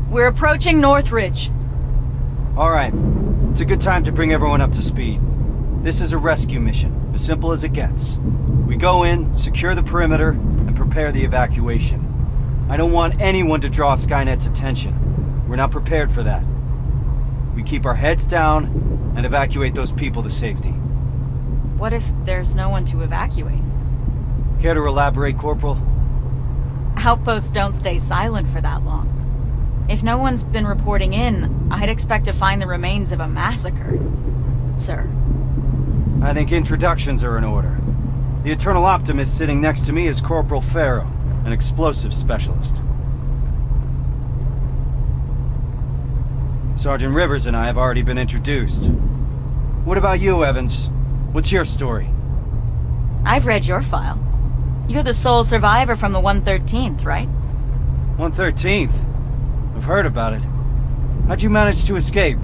We're approaching Northridge. Alright. It's a good time to bring everyone up to speed. This is a rescue mission, as simple as it gets. We go in, secure the perimeter, and prepare the evacuation. I don't want anyone to draw Skynet's attention. We're not prepared for that. We keep our heads down and evacuate those people to safety. What if there's no one to evacuate? Care to elaborate, Corporal? Outposts don't stay silent for that long. If no one's been reporting in, I'd expect to find the remains of a massacre, sir. I think introductions are in order. The Eternal Optimist sitting next to me is Corporal Farrow, an explosive specialist. Sergeant Rivers and I have already been introduced. What about you, Evans? What's your story? I've read your file. You're the sole survivor from the 113th, right? 113th? I've heard about it. How'd you manage to escape?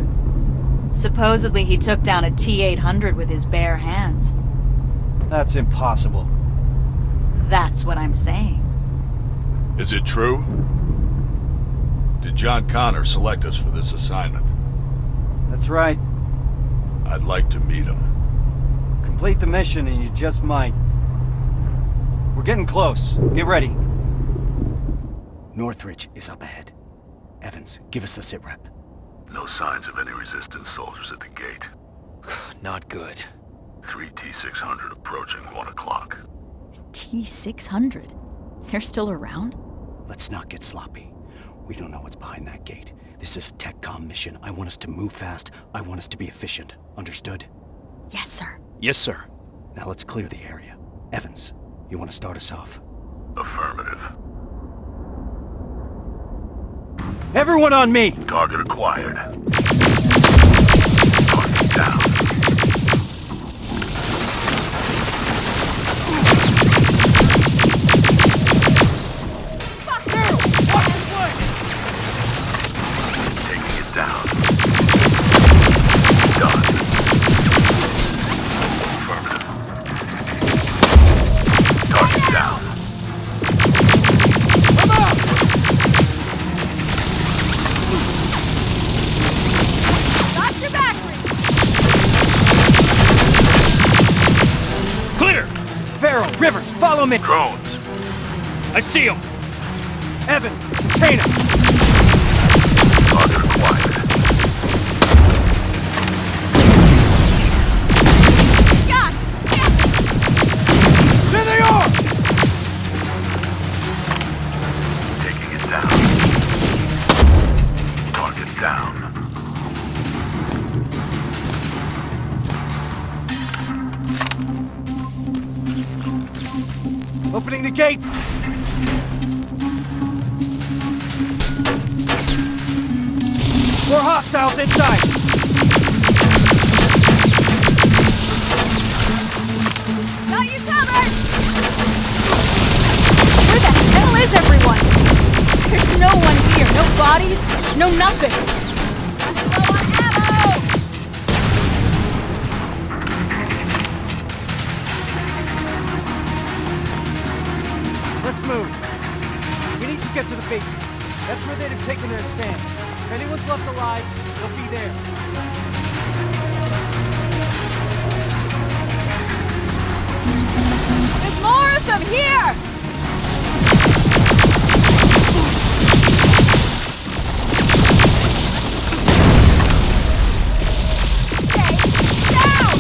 Supposedly he took down a T-800 with his bare hands. That's impossible. That's what I'm saying. Is it true? Did John Connor select us for this assignment? That's right. I'd like to meet him. Complete the mission and you just might. We're getting close. Get ready. Northridge is up ahead. Evans, give us the sitrep. No signs of any resistance soldiers at the gate. Not good. 3 T-600 approaching 1 o'clock. T-600? They're still around? Let's not get sloppy. We don't know what's behind that gate. This is a TechCom mission. I want us to move fast. I want us to be efficient. Understood? Yes, sir. Yes, sir. Now let's clear the area. Evans, you want to start us off? Affirmative. Everyone on me! Target acquired. Target down. Taking it down. Done. Affirmative. Target down. Come on! Got your batteries! Clear! Farrow, Rivers, follow me! Drones. I see him! Evans, contain him! Target acquired. Got it! There they are! Taking it down. Target down. Opening the gate! More hostiles inside! Got you covered! Where the hell is everyone? There's no one here. No bodies. No nothing. I'm low on ammo! Let's move. We need to get to the basement. That's where they'd have taken their stand. If anyone's left alive, they'll be there. There's more of them here! Stay down!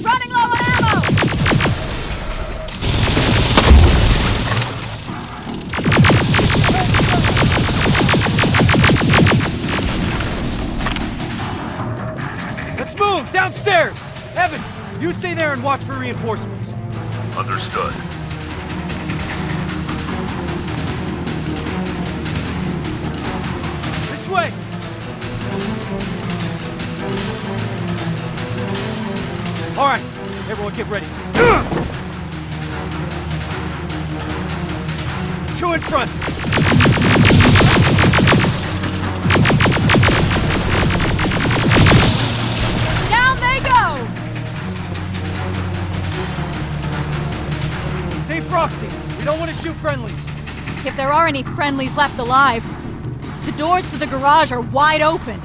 Running low on ammo! Let's move! Downstairs! Evans, you stay there and watch for reinforcements. Understood. This way! Alright, everyone get ready. Two in front! Down they go! Stay frosty! We don't want to shoot friendlies. If there are any friendlies left alive, the doors to the garage are wide open.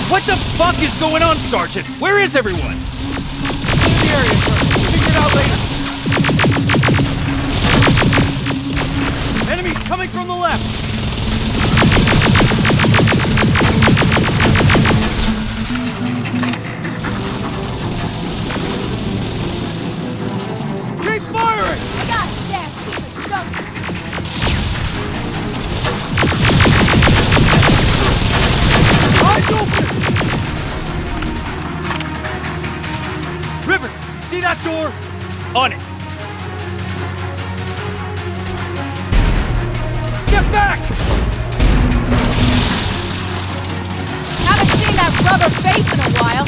What the fuck is going on, Sergeant? Where is everyone? Clear the area first. We'll figure it out later. Enemies coming from the left. Keep firing! Goddamn piece of junk! Eyes open! Rivers, see that door? On it. Step back! Haven't seen that rubber face in a while.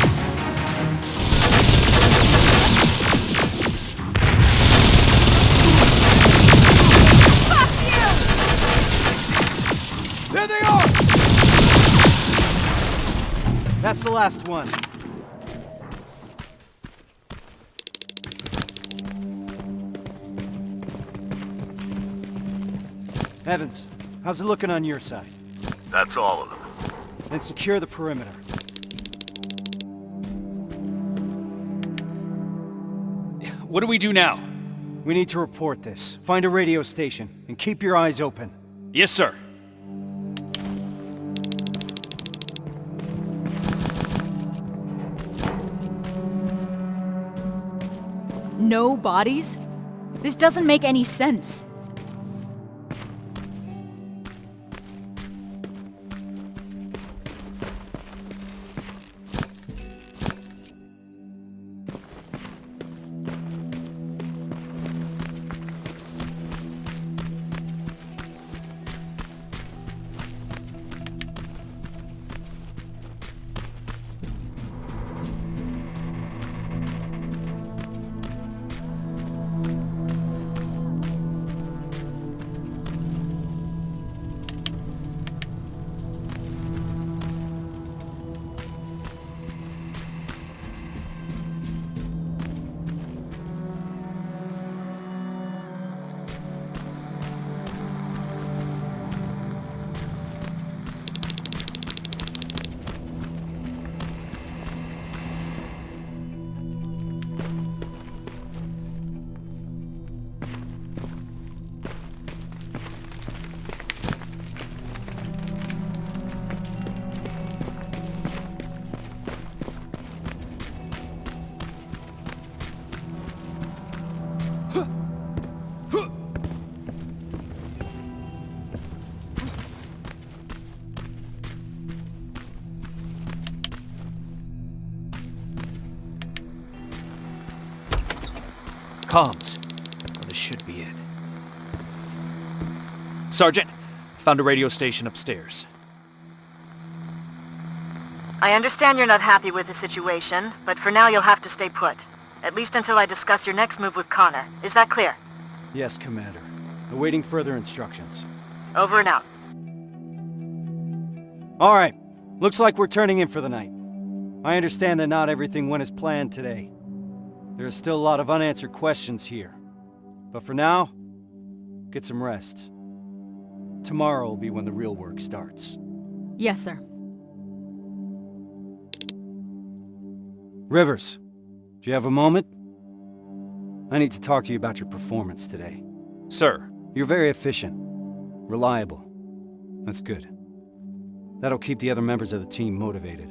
Fuck you! There they are! That's the last one. Evans, how's it looking on your side? That's all of them. Then secure the perimeter. What do we do now? We need to report this. Find a radio station, and keep your eyes open. Yes, sir. No bodies? This doesn't make any sense. Comms. Well, this should be it. Sergeant, found a radio station upstairs. I understand you're not happy with the situation, but for now you'll have to stay put. At least until I discuss your next move with Connor. Is that clear? Yes, Commander. Awaiting further instructions. Over and out. All right. Looks like we're turning in for the night. I understand that not everything went as planned today. There are still a lot of unanswered questions here. But for now, get some rest. Tomorrow will be when the real work starts. Yes, sir. Rivers, do you have a moment? I need to talk to you about your performance today. Sir. You're very efficient. Reliable. That's good. That'll keep the other members of the team motivated.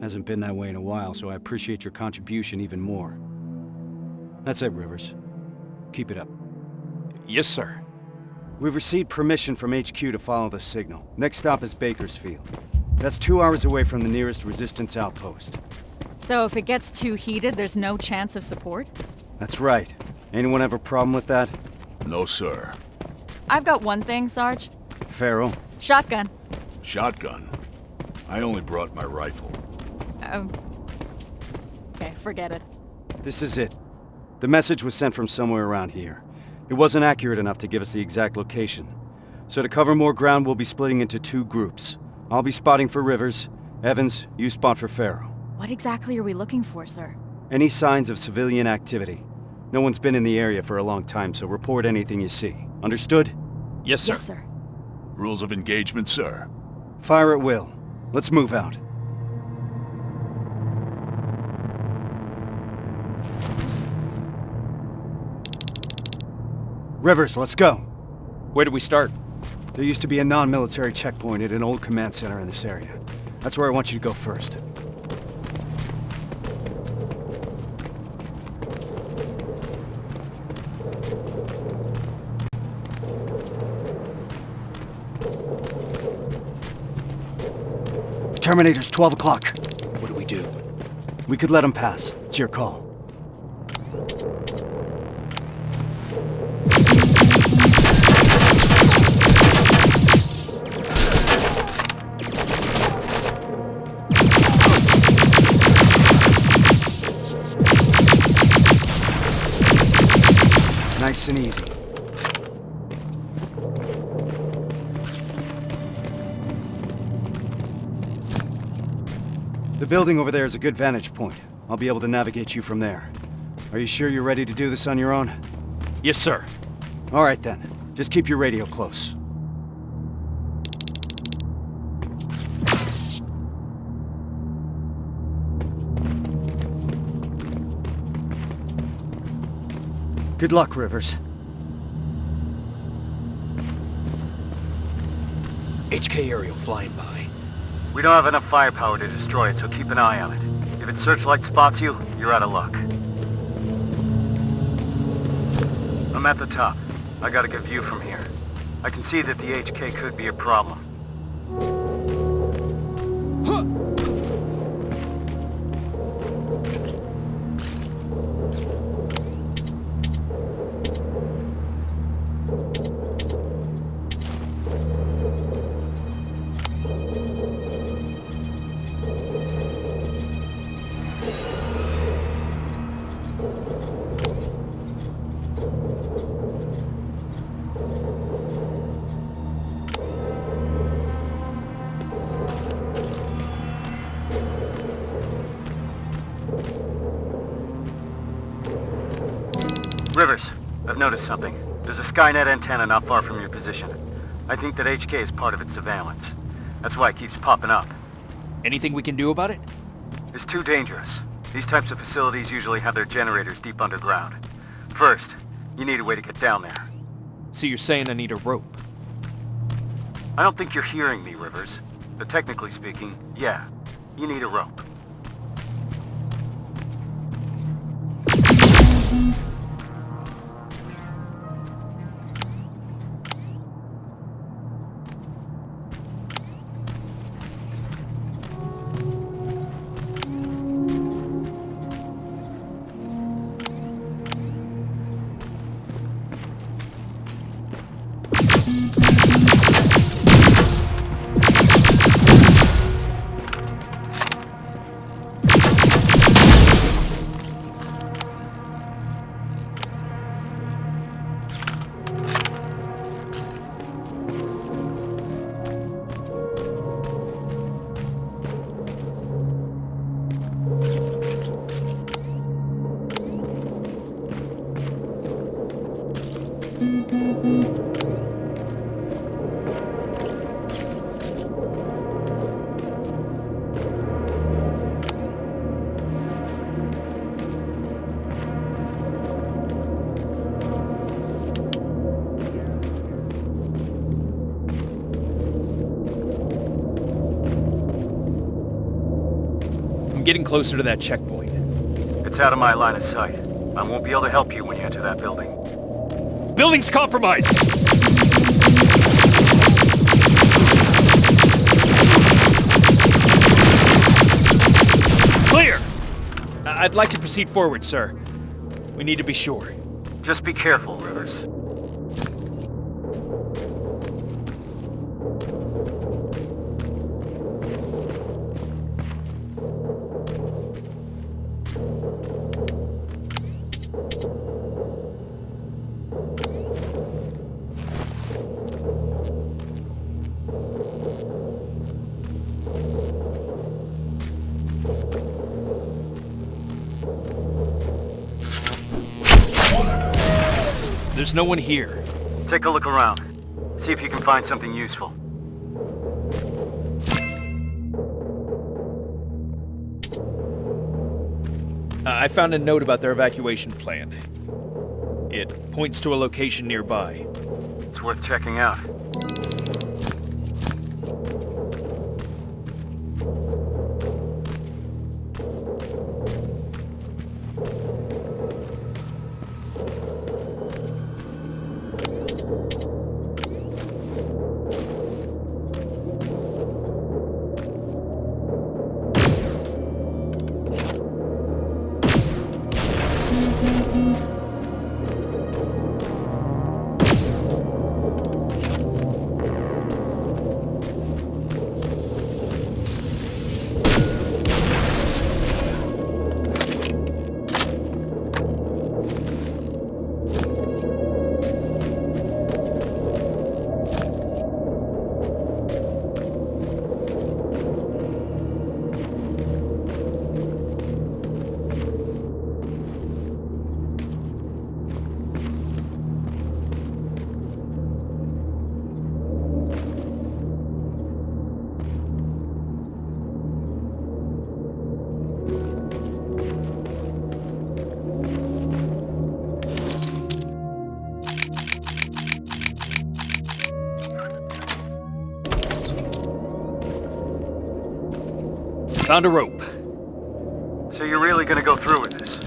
Hasn't been that way in a while, so I appreciate your contribution even more. That's it, Rivers. Keep it up. Yes, sir. We've received permission from HQ to follow the signal. Next stop is Bakersfield. That's 2 hours away from the nearest resistance outpost. So if it gets too heated, there's no chance of support? That's right. Anyone have a problem with that? No, sir. I've got one thing, Sarge. Farrell? Shotgun. Shotgun. I only brought my rifle. Okay, forget it. This is it. The message was sent from somewhere around here. It wasn't accurate enough to give us the exact location. So to cover more ground, we'll be splitting into 2 groups. I'll be spotting for Rivers. Evans, you spot for Farrell. What exactly are we looking for, sir? Any signs of civilian activity? No one's been in the area for a long time, so report anything you see. Understood? Yes, sir. Yes, sir. Rules of engagement, sir. Fire at will. Let's move out. Rivers, let's go. Where do we start? There used to be a non-military checkpoint at an old command center in this area. That's where I want you to go first. Terminator's 12 o'clock. What do we do? We could let him pass. It's your call. Nice and easy. The building over there is a good vantage point. I'll be able to navigate you from there. Are you sure you're ready to do this on your own? Yes, sir. All right then. Just keep your radio close. Good luck, Rivers. HK aerial flying by. We don't have enough firepower to destroy it, so keep an eye on it. If its searchlight spots you, you're out of luck. I'm at the top. I got a good view from here. I can see that the HK could be a problem. Rivers, I've noticed something. There's a Skynet antenna not far from your position. I think that HK is part of its surveillance. That's why it keeps popping up. Anything we can do about it? It's too dangerous. These types of facilities usually have their generators deep underground. First, you need a way to get down there. So you're saying I need a rope? I don't think you're hearing me, Rivers. But technically speaking, yeah, you need a rope. I'm getting closer to that checkpoint. It's out of my line of sight. I won't be able to help you when you enter that building. Building's compromised! Clear! I'd like to proceed forward, sir. We need to be sure. Just be careful, Rivers. There's no one here. Take a look around. See if you can find something useful. I found a note about their evacuation plan. It points to a location nearby. It's worth checking out. Found a rope. So you're really gonna go through with this?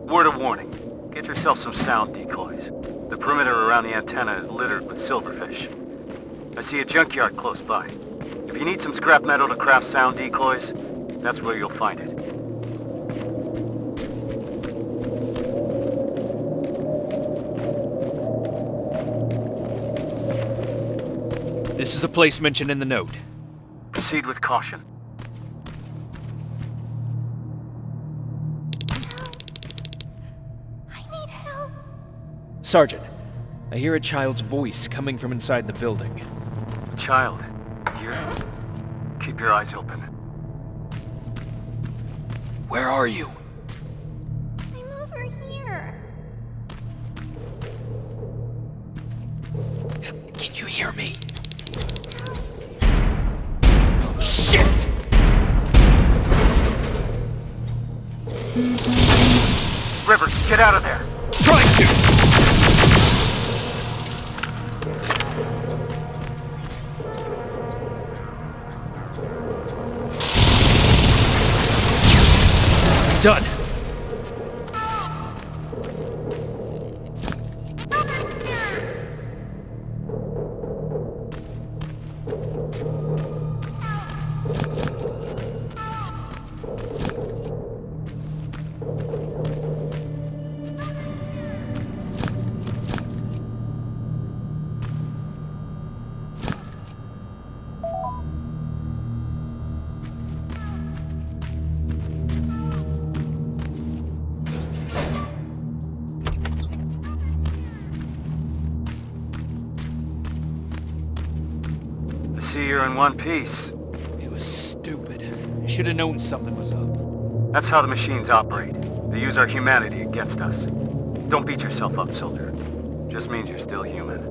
Word of warning. Get yourself some sound decoys. The perimeter around the antenna is littered with silverfish. I see a junkyard close by. If you need some scrap metal to craft sound decoys, that's where you'll find it. This is a place mentioned in the note. Proceed with caution. Sergeant, I hear a child's voice coming from inside the building. Child, here. Keep your eyes open. Where are you? I'm over here. Can you hear me? Shit! Rivers, get out of there! Trying to! Done. See, you're in one piece. It was stupid. I should have known something was up. That's how the machines operate. They use our humanity against us. Don't beat yourself up, soldier. Just means you're still human.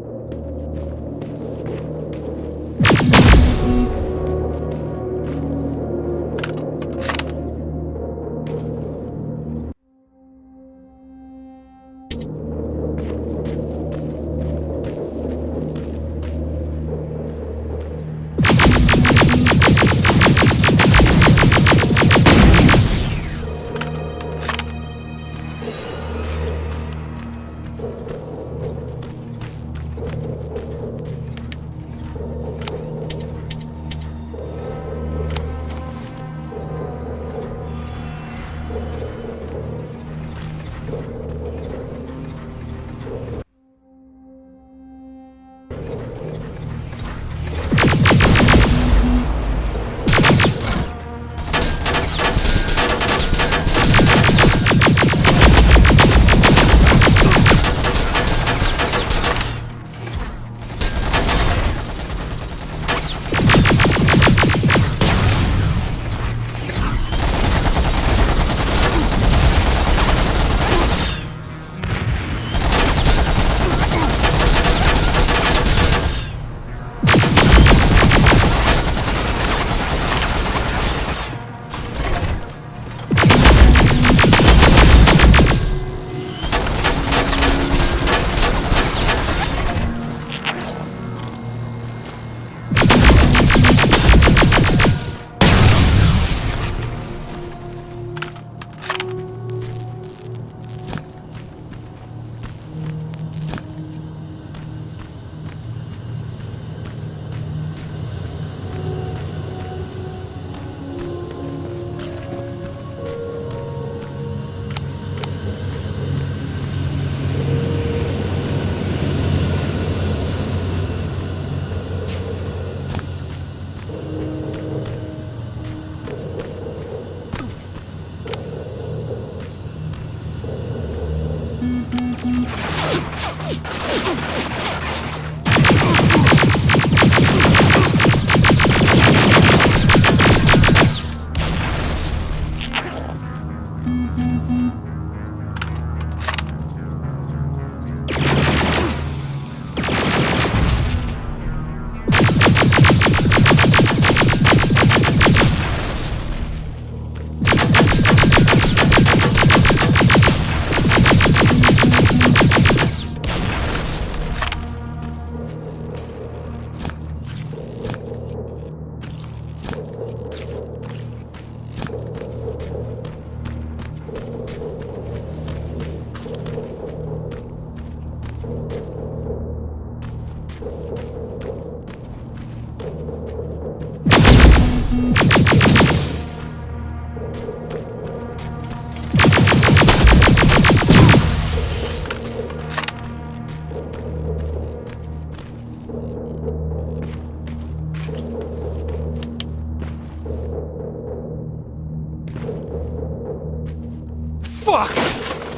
Fuck!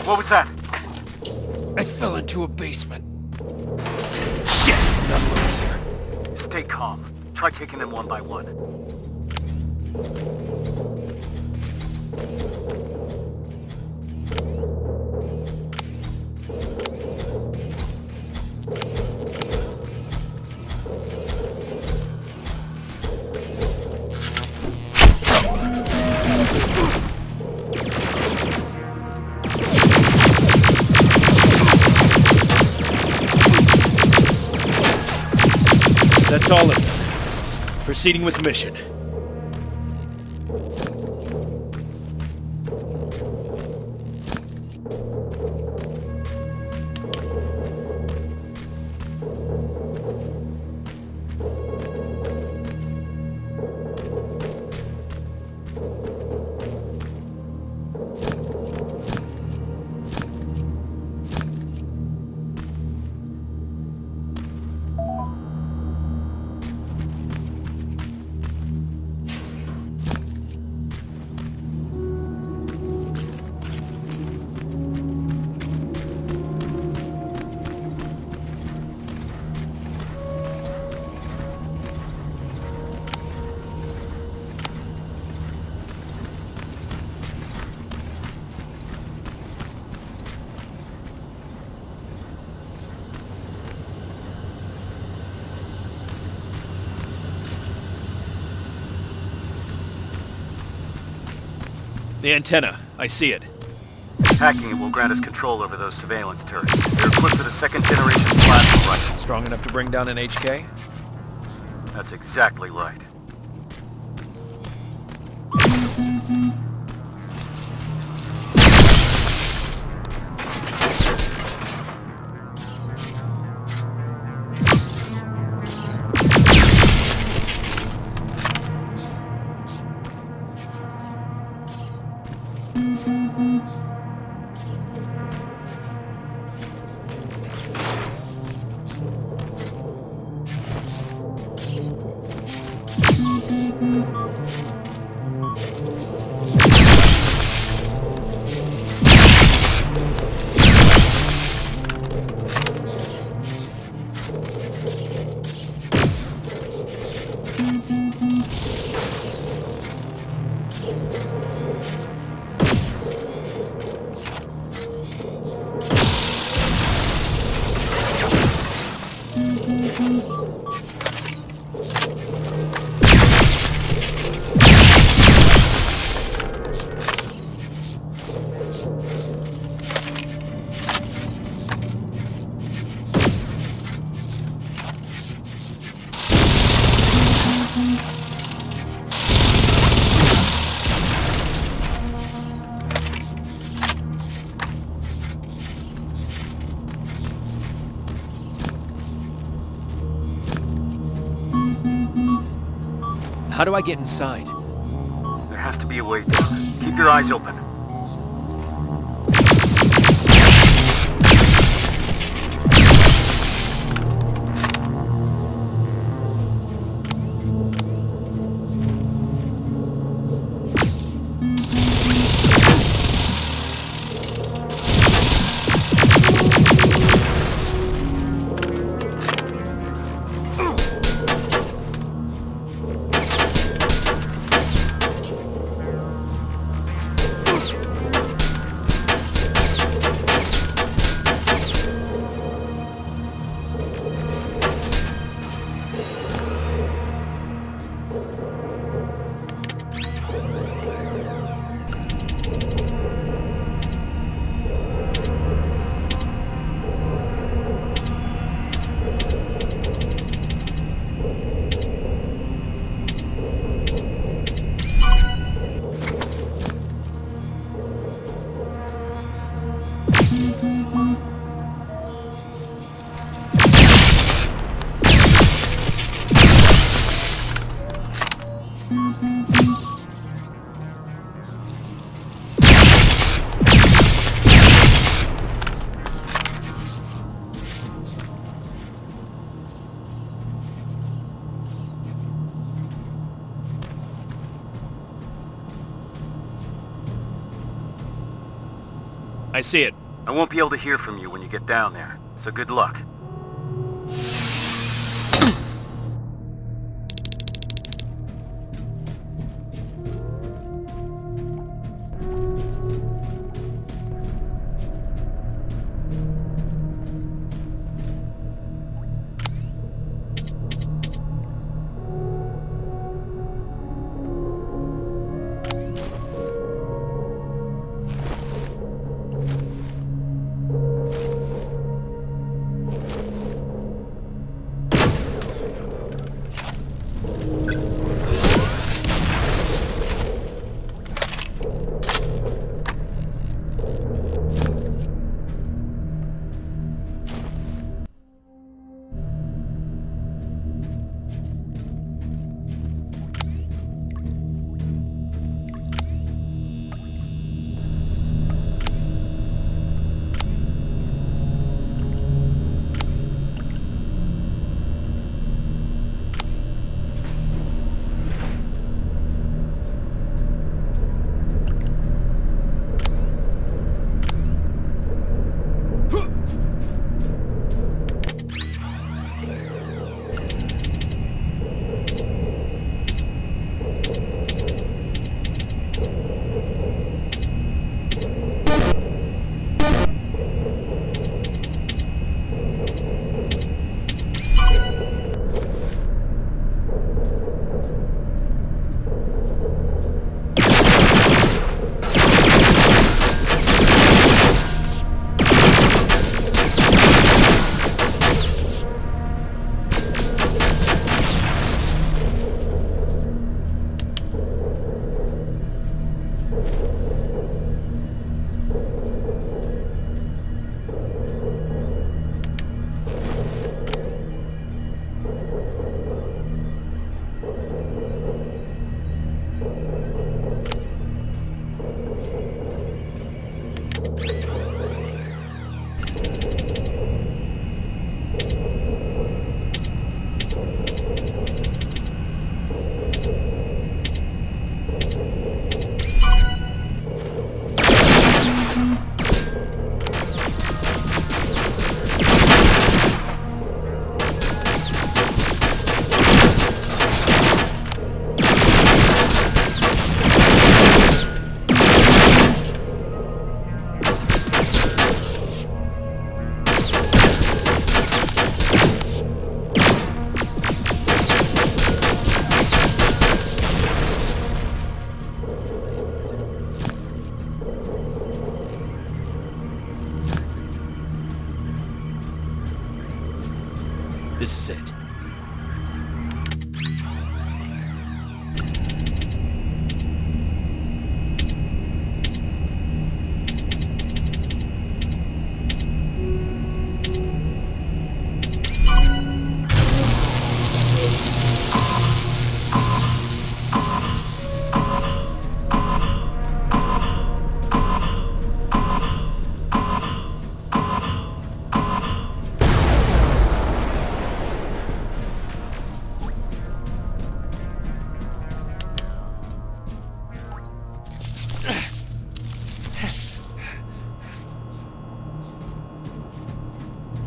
What was that? I fell into a basement. Shit! Not alone here. Stay calm. Try taking them one by one. That's all of them. Proceeding with the mission. The antenna. I see it. Hacking it will grant us control over those surveillance turrets. They're equipped with a second-generation plasma rifle. Strong enough to bring down an HK? That's exactly right. How do I get inside? There has to be a way down. Keep your eyes open. I see it. I won't be able to hear from you when you get down there, so good luck. This is it.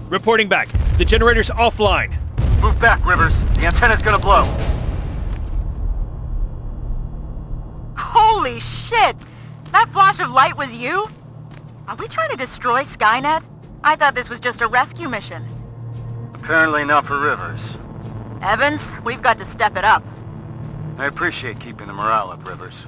Reporting back. The generator's offline. Move back, Rivers. The antenna's gonna blow. Holy shit! That flash of light was you? Are we trying to destroy Skynet? I thought this was just a rescue mission. Apparently not for Rivers. Evans, we've got to step it up. I appreciate keeping the morale up, Rivers.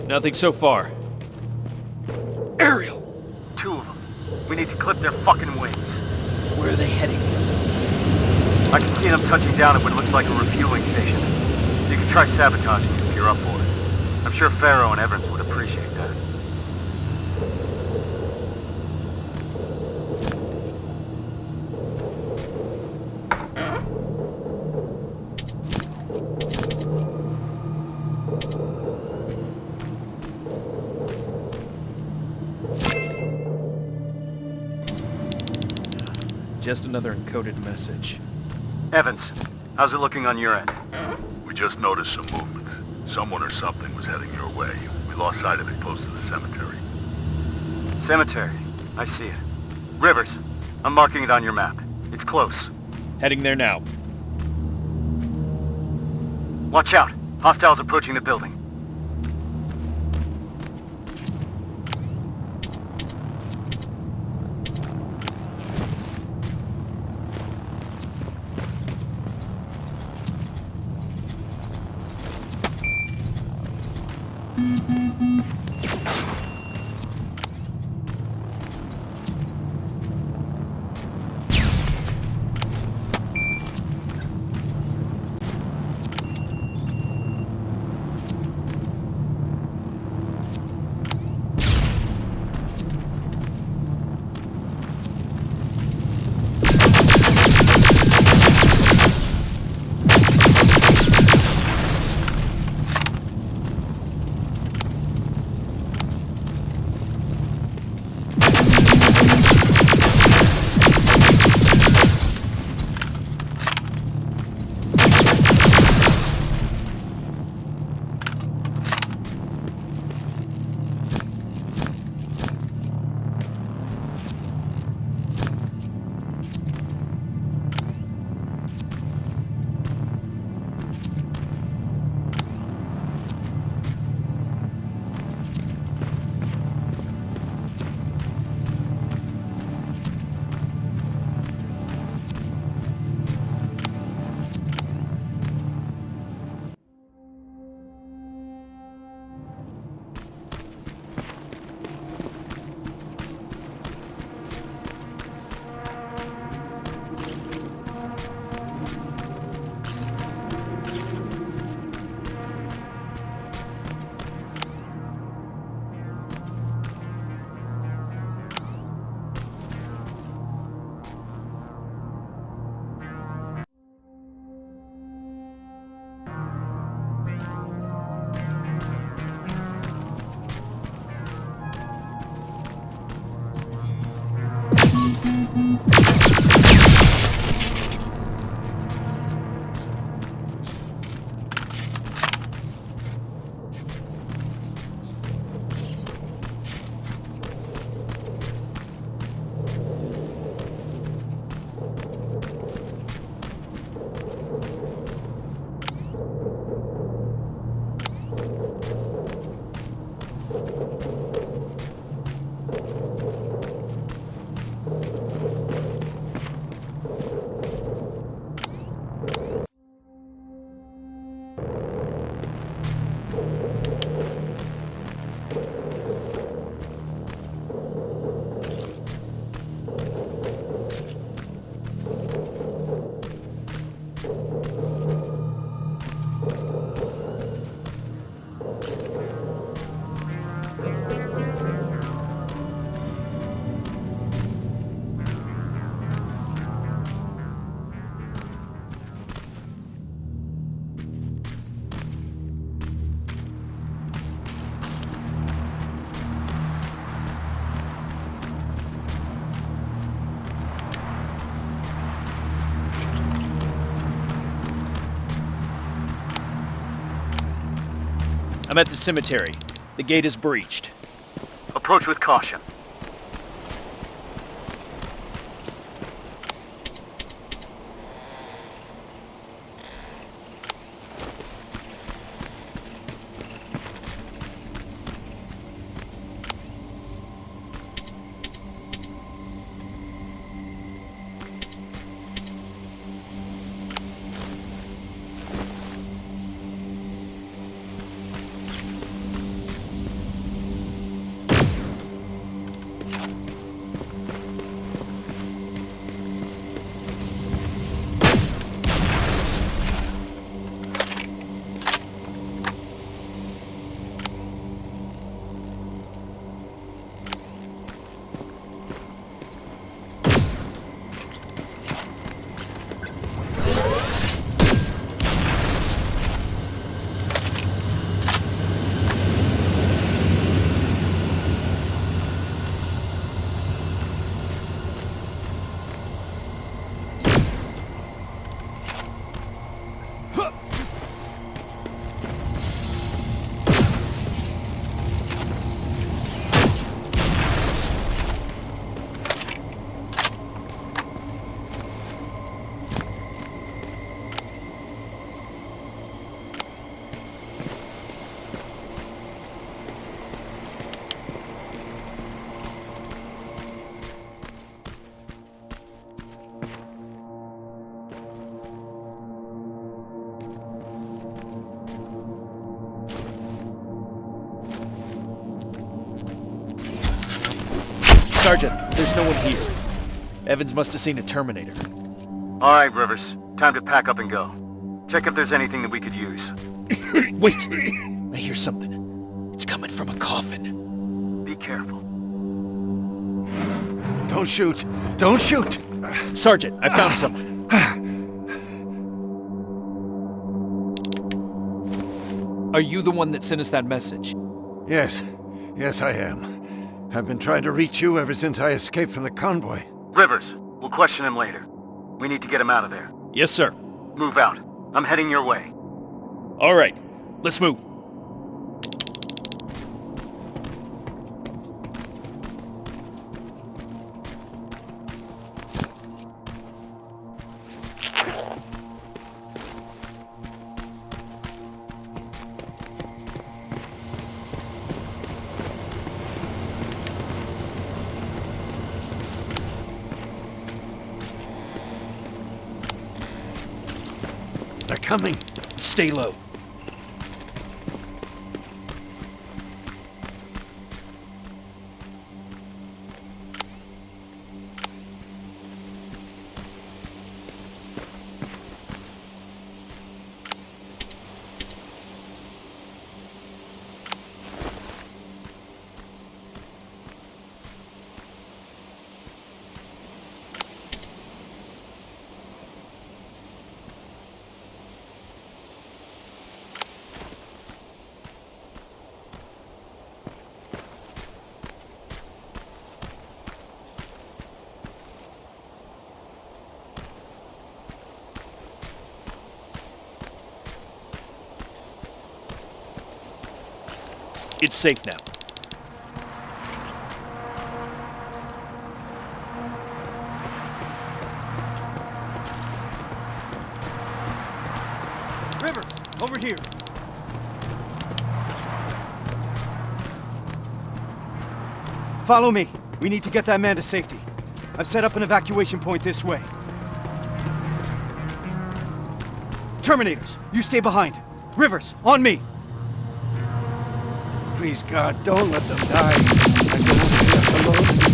Nothing so far. Ariel! 2 of them. We need to clip their fucking wings. Where are they heading? I can see them touching down at what looks like a refueling station. You can try sabotaging it if you're up for it. I'm sure Farrow and Evans would appreciate that. Just another encoded message. Evans, how's it looking on your end? We just noticed some movement. Someone or something was heading your way. We lost sight of it close to the cemetery. Cemetery. I see it. Rivers, I'm marking it on your map. It's close. Heading there now. Watch out. Hostiles approaching the building. I'm at the cemetery. The gate is breached. Approach with caution. Sergeant, there's no one here. Evans must have seen a Terminator. All right, Rivers. Time to pack up and go. Check if there's anything that we could use. Wait! I hear something. It's coming from a coffin. Be careful. Don't shoot! Don't shoot! Sergeant, I found someone. Are you the one that sent us that message? Yes. Yes, I am. I've been trying to reach you ever since I escaped from the convoy. Rivers, we'll question him later. We need to get him out of there. Yes, sir. Move out. I'm heading your way. All right, let's move. They're coming. Stay low. It's safe now. Rivers, over here. Follow me. We need to get that man to safety. I've set up an evacuation point this way. Terminators, you stay behind. Rivers, on me. Please, God, don't let them die. I don't want to be left alone.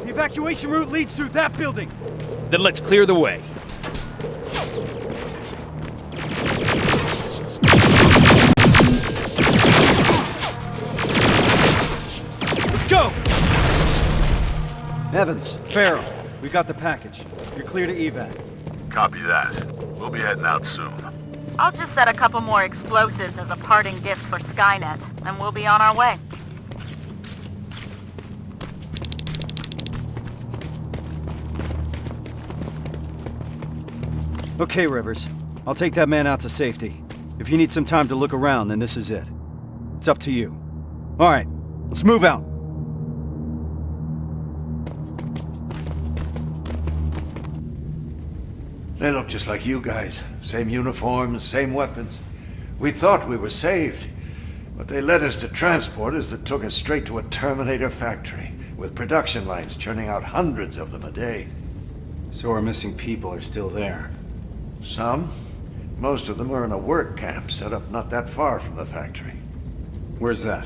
The evacuation route leads through that building. Then let's clear the way. Let's go! Evans, Farrell, we got the package. You're clear to evac. Copy that. We'll be heading out soon. I'll just set a couple more explosives as a parting gift for Skynet, and we'll be on our way. Okay, Rivers. I'll take that man out to safety. If you need some time to look around, then this is it. It's up to you. All right, let's move out. They look just like you guys. Same uniforms, same weapons. We thought we were saved, but they led us to transporters that took us straight to a Terminator factory, with production lines churning out hundreds of them a day. So our missing people are still there. Some. Most of them are in a work camp set up not that far from the factory. Where's that?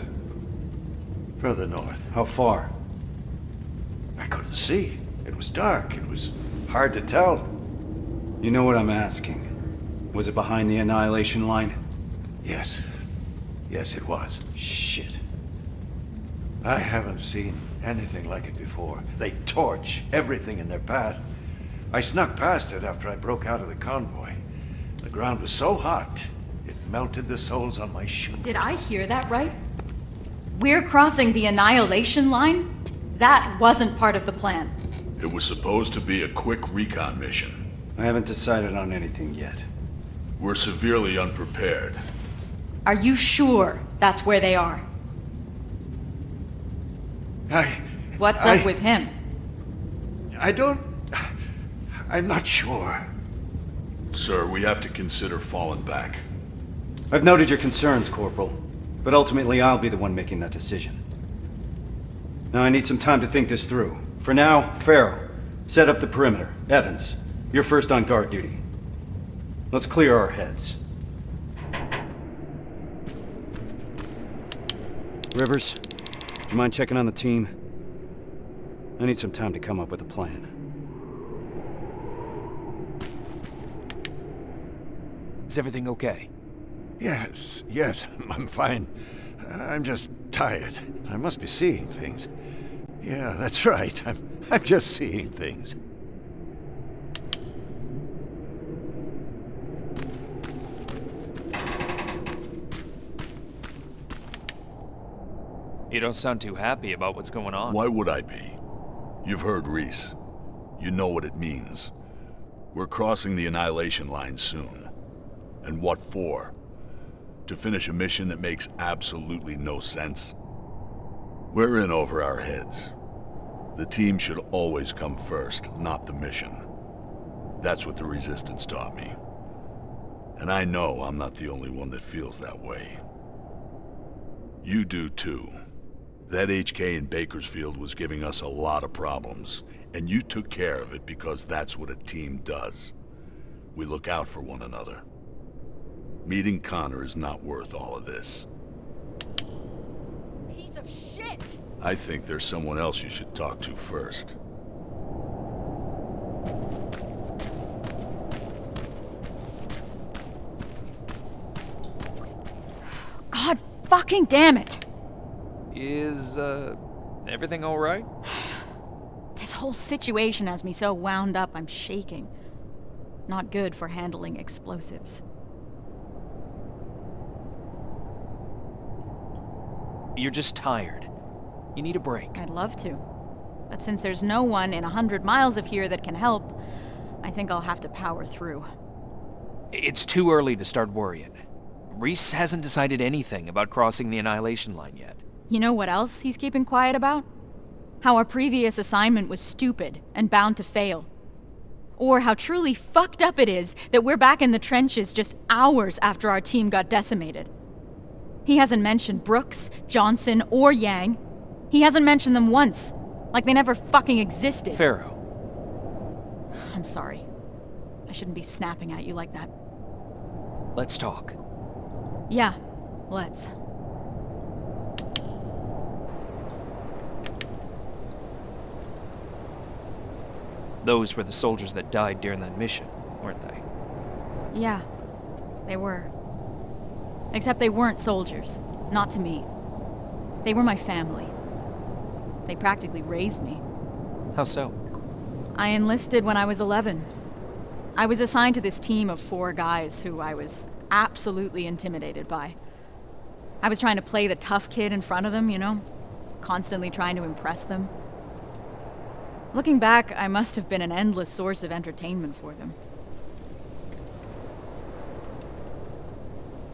Further north. How far? I couldn't see. It was dark. It was hard to tell. You know what I'm asking. Was it behind the Annihilation line? Yes. Yes, it was. Shit. I haven't seen anything like it before. They torch everything in their path. I snuck past it after I broke out of the convoy. The ground was so hot, it melted the soles on my shoes. Did I hear that right? We're crossing the Annihilation line? That wasn't part of the plan. It was supposed to be a quick recon mission. I haven't decided on anything yet. We're severely unprepared. Are you sure that's where they are? What's up with him? I don't... I'm not sure. Sir, we have to consider falling back. I've noted your concerns, Corporal, but ultimately I'll be the one making that decision. Now I need some time to think this through. For now, Farrow, set up the perimeter. Evans, you're first on guard duty. Let's clear our heads. Rivers, do you mind checking on the team? I need some time to come up with a plan. Is everything okay? Yes, I'm fine. I'm just tired. I must be seeing things. Yeah, that's right. I'm just seeing things. You don't sound too happy about what's going on. Why would I be? You've heard Reese. You know what it means. We're crossing the Annihilation line soon. And what for? To finish a mission that makes absolutely no sense? We're in over our heads. The team should always come first, not the mission. That's what the Resistance taught me. And I know I'm not the only one that feels that way. You do too. That HK in Bakersfield was giving us a lot of problems, and you took care of it because that's what a team does. We look out for one another. Meeting Connor is not worth all of this. Piece of shit! I think there's someone else you should talk to first. God fucking damn it! Is, everything alright? This whole situation has me so wound up I'm shaking. Not good for handling explosives. You're just tired. You need a break. I'd love to. But since there's no one in 100 miles of here that can help, I think I'll have to power through. It's too early to start worrying. Reese hasn't decided anything about crossing the Annihilation line yet. You know what else he's keeping quiet about? How our previous assignment was stupid and bound to fail. Or how truly fucked up it is that we're back in the trenches just hours after our team got decimated. He hasn't mentioned Brooks, Johnson, or Yang. He hasn't mentioned them once, like they never fucking existed. Farrow. I'm sorry. I shouldn't be snapping at you like that. Let's talk. Yeah, let's. Those were the soldiers that died during that mission, weren't they? Yeah, they were. Except they weren't soldiers. Not to me. They were my family. They practically raised me. How so? I enlisted when I was 11. I was assigned to this team of 4 guys who I was absolutely intimidated by. I was trying to play the tough kid in front of them, you know? Constantly trying to impress them. Looking back, I must have been an endless source of entertainment for them.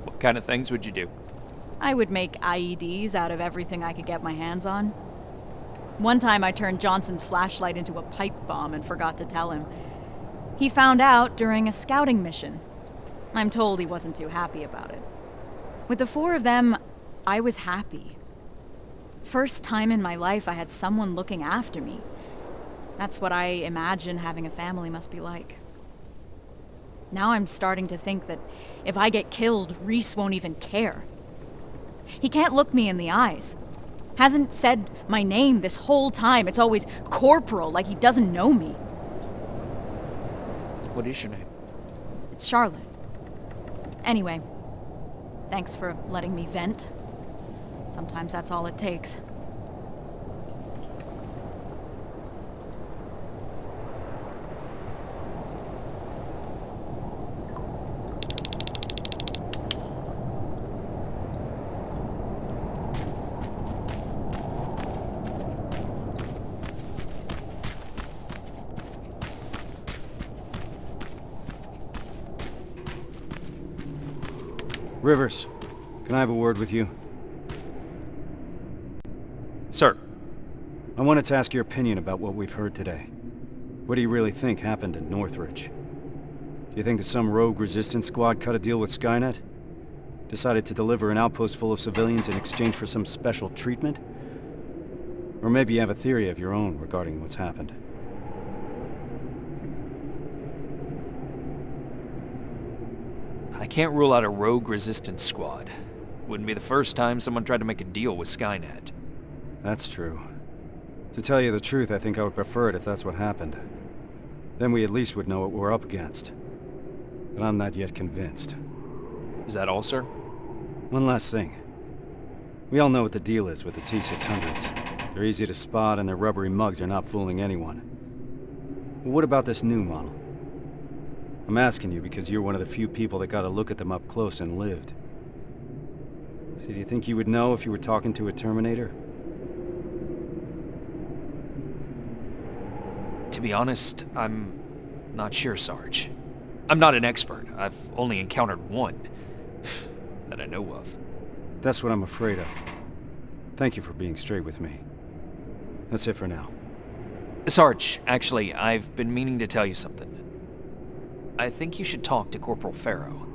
What kind of things would you do? I would make IEDs out of everything I could get my hands on. One time I turned Johnson's flashlight into a pipe bomb and forgot to tell him. He found out during a scouting mission. I'm told he wasn't too happy about it. With the 4 of them, I was happy. First time in my life I had someone looking after me. That's what I imagine having a family must be like. Now I'm starting to think that if I get killed, Reese won't even care. He can't look me in the eyes. Hasn't said my name this whole time. It's always Corporal, like he doesn't know me. What is your name? It's Charlotte. Anyway, thanks for letting me vent. Sometimes that's all it takes. Rivers, can I have a word with you? Sir. I wanted to ask your opinion about what we've heard today. What do you really think happened in Northridge? Do you think that some rogue resistance squad cut a deal with Skynet? Decided to deliver an outpost full of civilians in exchange for some special treatment? Or maybe you have a theory of your own regarding what's happened. I can't rule out a rogue resistance squad. Wouldn't be the first time someone tried to make a deal with Skynet. That's true. To tell you the truth, I think I would prefer it if that's what happened. Then we at least would know what we're up against. But I'm not yet convinced. Is that all, sir? One last thing. We all know what the deal is with the T-600s. They're easy to spot and their rubbery mugs are not fooling anyone. But what about this new model? I'm asking you because you're one of the few people that got a look at them up close and lived. So do you think you would know if you were talking to a Terminator? To be honest, I'm not sure, Sarge. I'm not an expert. I've only encountered one that I know of. That's what I'm afraid of. Thank you for being straight with me. That's it for now. Sarge, actually, I've been meaning to tell you something. I think you should talk to Corporal Farrow.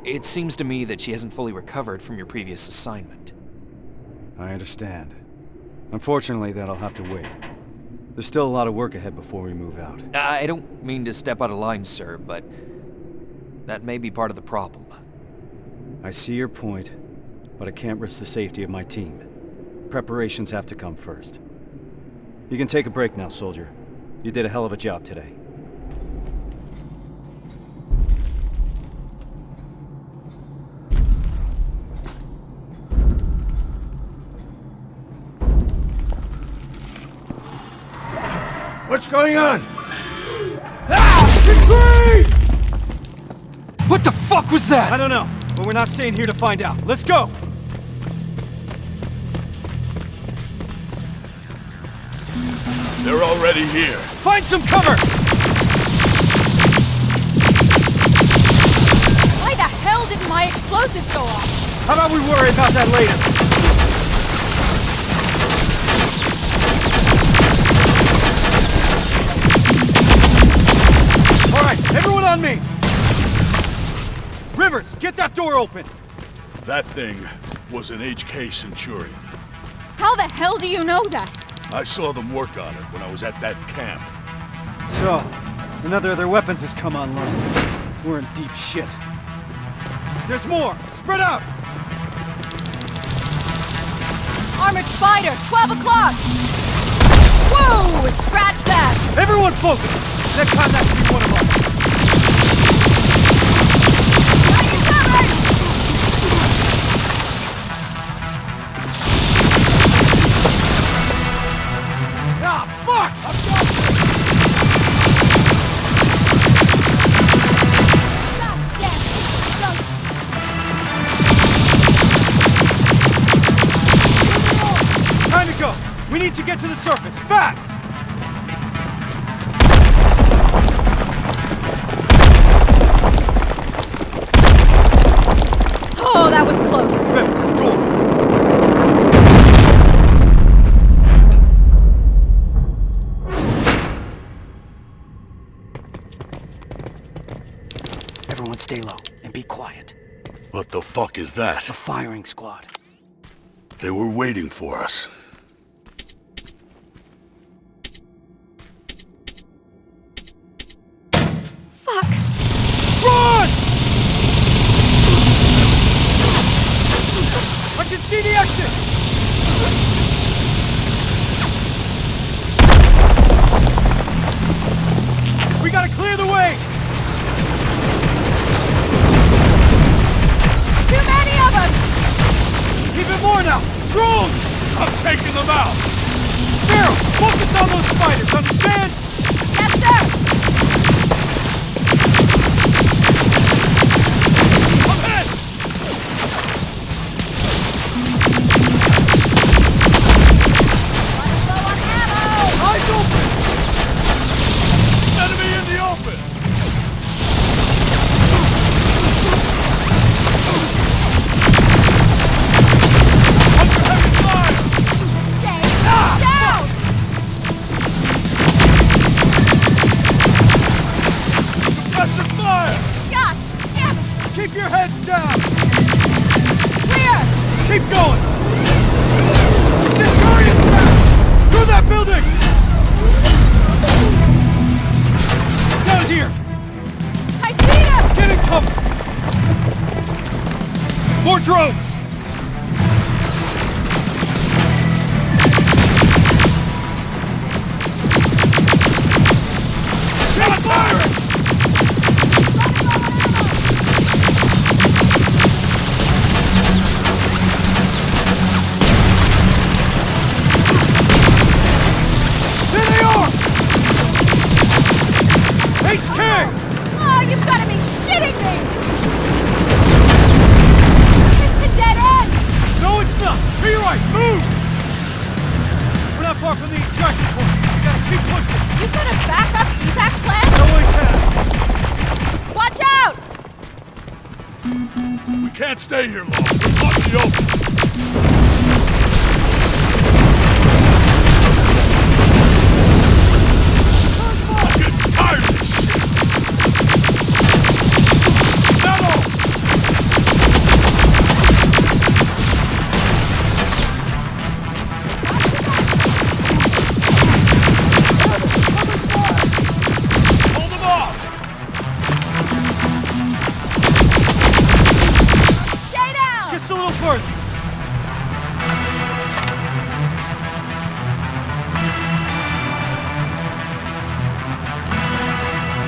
It seems to me that she hasn't fully recovered from your previous assignment. I understand. Unfortunately, that'll have to wait. There's still a lot of work ahead before we move out. I don't mean to step out of line, sir, but that may be part of the problem. I see your point, but I can't risk the safety of my team. Preparations have to come first. You can take a break now, soldier. You did a hell of a job today. What's going on? Ah! Retreat! What the fuck was that? I don't know, but we're not staying here to find out. Let's go! They're already here. Find some cover! Why the hell didn't my explosives go off? How about we worry about that later? All right, everyone on me! Rivers, get that door open! That thing was an HK Centurion. How the hell do you know that? I saw them work on it when I was at that camp. So, another of their weapons has come online. We're in deep shit. There's more! Spread out! Armored Spider, 12 o'clock! Whoa! Scratch that! Everyone focus! Next time that could be one of us. Ah, fuck! I'm done! Time to go! We need to get to the surface, fast! Oh, that was close. Rivers, door! Everyone stay low and be quiet. What the fuck is that? A firing squad. They were waiting for us. Fuck! Run! I can see the exit! We gotta clear the way! Too many of them! Even more now! Drones! I'm taking them out! Farrell, focus on those spiders, understand? Yes, sir! I'm hit! Low on ammo! Eyes open! Enemy in the open! Under heavy fire! Stay down! Keep your heads down! Clear! Keep going! Centurion's back! Through that building! Down here! I see them! Get in cover! More drones! Get firing! There they are! HK! Oh, you've got to be shitting me! It's a dead end! No, it's not! To your right! Move! We're not far from the extraction point. We gotta keep pushing. You got a backup evac plan? Always have. Watch out! We can't stay here long. We're caught in the open. I'm getting tired of this shit. Metal! Hold them off! Stay down! Just a little further.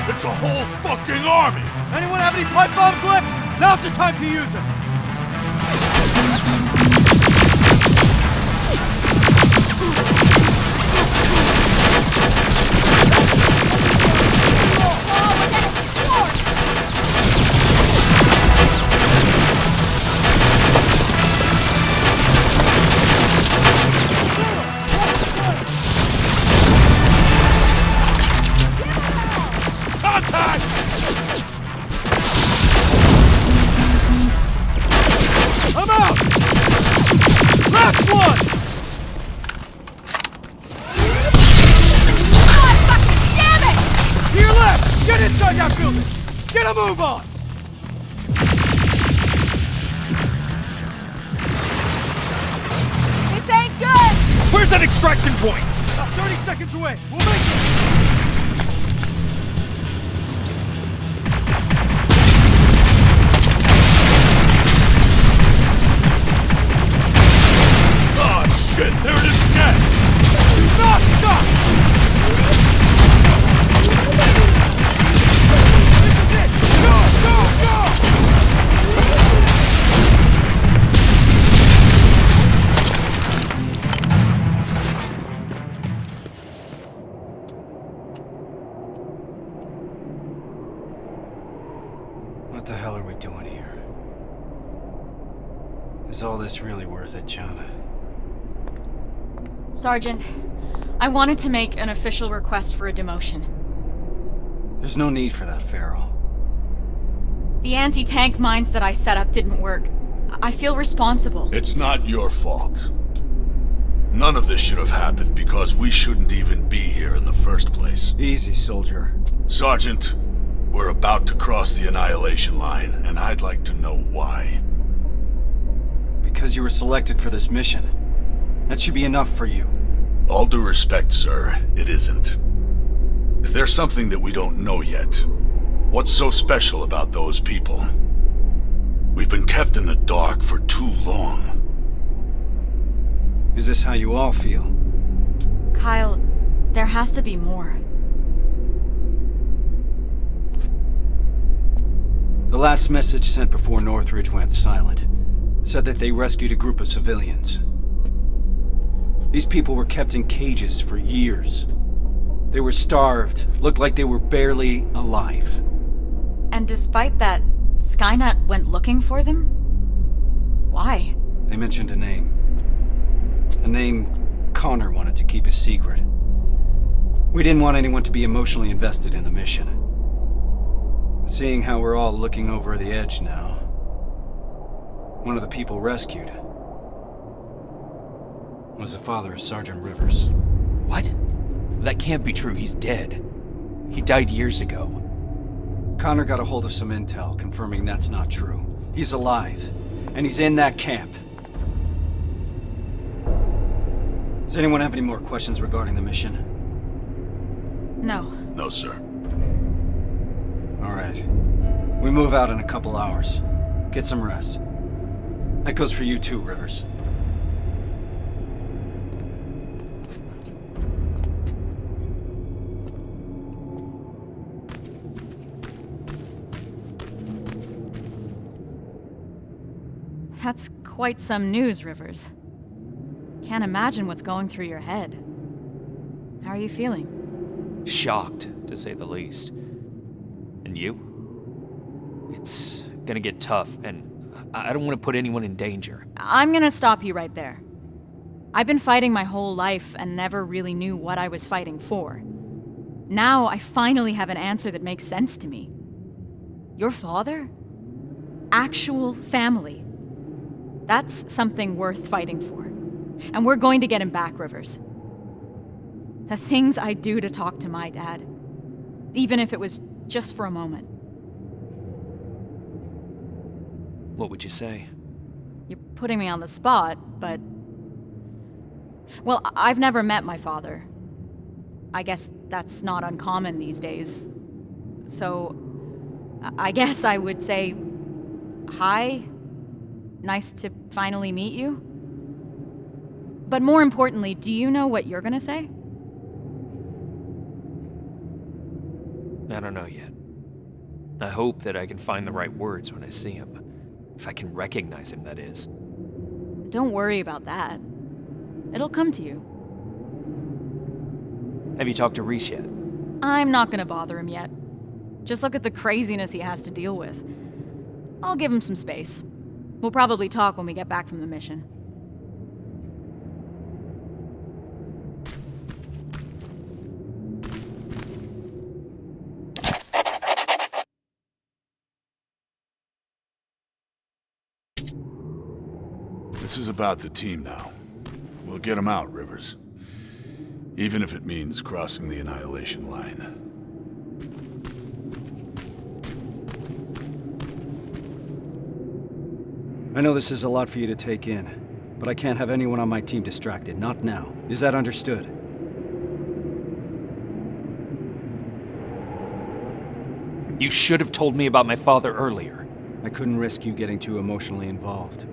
It's a whole fucking army! Anyone have any pipe bombs left? Now's the time to use them. Contact! I'm out! Last one! God fucking damn it! To your left! Get inside that building! Get a move on! This ain't good! Where's that extraction point? About 30 seconds away. We'll make it! Oh shit, there it is again! Do not stop! This is it! Go, go, go! What the hell are we doing here? Is all this really worth it, John? Sergeant, I wanted to make an official request for a demotion. There's no need for that, Farrell. The anti-tank mines that I set up didn't work. I feel responsible. It's not your fault. None of this should have happened because we shouldn't even be here in the first place. Easy, soldier. Sergeant, we're about to cross the Annihilation line, and I'd like to know why. Because you were selected for this mission. That should be enough for you. All due respect, sir, it isn't. Is there something that we don't know yet? What's so special about those people? We've been kept in the dark for too long. Is this how you all feel? Kyle, there has to be more. The last message sent before Northridge went silent said that they rescued a group of civilians. These people were kept in cages for years. They were starved, looked like they were barely alive. And despite that, Skynet went looking for them? Why? They mentioned a name. A name Connor wanted to keep a secret. We didn't want anyone to be emotionally invested in the mission. Seeing how we're all looking over the edge now, one of the people rescued was the father of Sergeant Rivers. What? That can't be true. He's dead. He died years ago. Connor got a hold of some intel, confirming that's not true. He's alive, and he's in that camp. Does anyone have any more questions regarding the mission? No. No, sir. All right. We move out in a couple hours. Get some rest. That goes for you too, Rivers. That's quite some news, Rivers. Can't imagine what's going through your head. How are you feeling? Shocked, to say the least. And you? It's gonna get tough, and I don't want to put anyone in danger. I'm gonna stop you right there. I've been fighting my whole life and never really knew what I was fighting for. Now I finally have an answer that makes sense to me. Your father? Actual family. That's something worth fighting for. And we're going to get him back, Rivers. The things I'd do to talk to my dad, even if it was just for a moment. What would you say? You're putting me on the spot, but... Well, I've never met my father. I guess that's not uncommon these days. So, I guess I would say, hi. Nice to finally meet you. But more importantly, do you know what you're gonna say? I don't know yet. I hope that I can find the right words when I see him. If I can recognize him, that is. Don't worry about that. It'll come to you. Have you talked to Reese yet? I'm not gonna bother him yet. Just look at the craziness he has to deal with. I'll give him some space. We'll probably talk when we get back from the mission. This is about the team now. We'll get them out, Rivers. Even if it means crossing the Annihilation line. I know this is a lot for you to take in, but I can't have anyone on my team distracted, not now. Is that understood? You should have told me about my father earlier. I couldn't risk you getting too emotionally involved.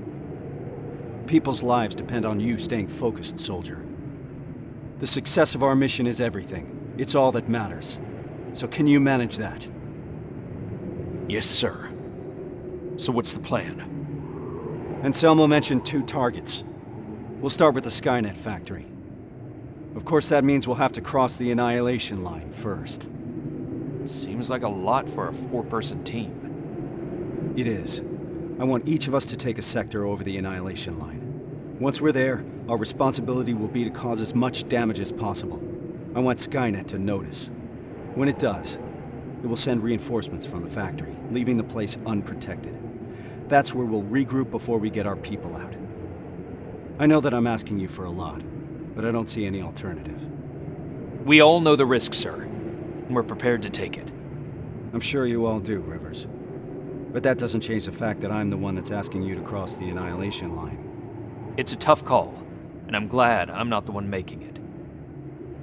People's lives depend on you staying focused, soldier. The success of our mission is everything. It's all that matters. So can you manage that? Yes, sir. So what's the plan? Anselmo mentioned 2 targets. We'll start with the Skynet factory. Of course, that means we'll have to cross the Annihilation line first. Seems like a lot for a 4-person team. It is. I want each of us to take a sector over the Annihilation line. Once we're there, our responsibility will be to cause as much damage as possible. I want Skynet to notice. When it does, it will send reinforcements from the factory, leaving the place unprotected. That's where we'll regroup before we get our people out. I know that I'm asking you for a lot, but I don't see any alternative. We all know the risk, sir. And we're prepared to take it. I'm sure you all do, Rivers. But that doesn't change the fact that I'm the one that's asking you to cross the Annihilation line. It's a tough call, and I'm glad I'm not the one making it.